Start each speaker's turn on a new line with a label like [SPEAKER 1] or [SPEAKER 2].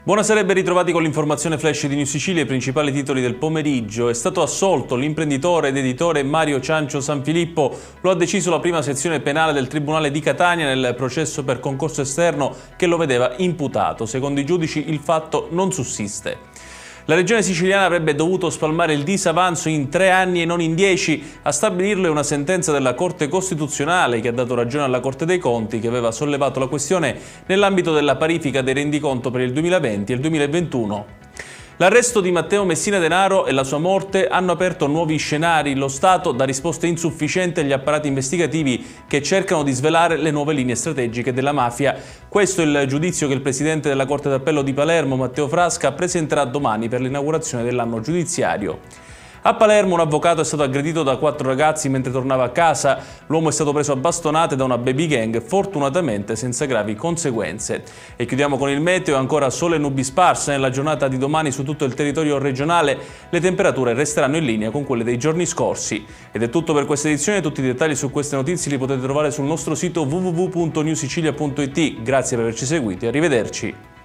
[SPEAKER 1] Buonasera e ben ritrovati con l'informazione flash di New Sicilia. I principali titoli del pomeriggio. È stato assolto l'imprenditore ed editore Mario Ciancio Sanfilippo. Lo ha deciso la prima sezione penale del Tribunale di Catania nel processo per concorso esterno che lo vedeva imputato. Secondo i giudici il fatto non sussiste. La regione siciliana avrebbe dovuto spalmare il disavanzo in 3 anni e non in 10. A stabilirlo è una sentenza della Corte Costituzionale che ha dato ragione alla Corte dei Conti, che aveva sollevato la questione nell'ambito della parifica del rendiconto per il 2020 e il 2021. L'arresto di Matteo Messina Denaro e la sua morte hanno aperto nuovi scenari. Lo Stato dà risposte insufficienti agli apparati investigativi che cercano di svelare le nuove linee strategiche della mafia. Questo è il giudizio che il presidente della Corte d'Appello di Palermo, Matteo Frasca, presenterà domani per l'inaugurazione dell'anno giudiziario. A Palermo un avvocato è stato aggredito da 4 ragazzi mentre tornava a casa. L'uomo è stato preso a bastonate da una baby gang, fortunatamente senza gravi conseguenze. E chiudiamo con il meteo, ancora sole e nubi sparse nella giornata di domani su tutto il territorio regionale. Le temperature resteranno in linea con quelle dei giorni scorsi. Ed è tutto per questa edizione, tutti i dettagli su queste notizie li potete trovare sul nostro sito www.newsicilia.it. Grazie per averci seguiti, arrivederci.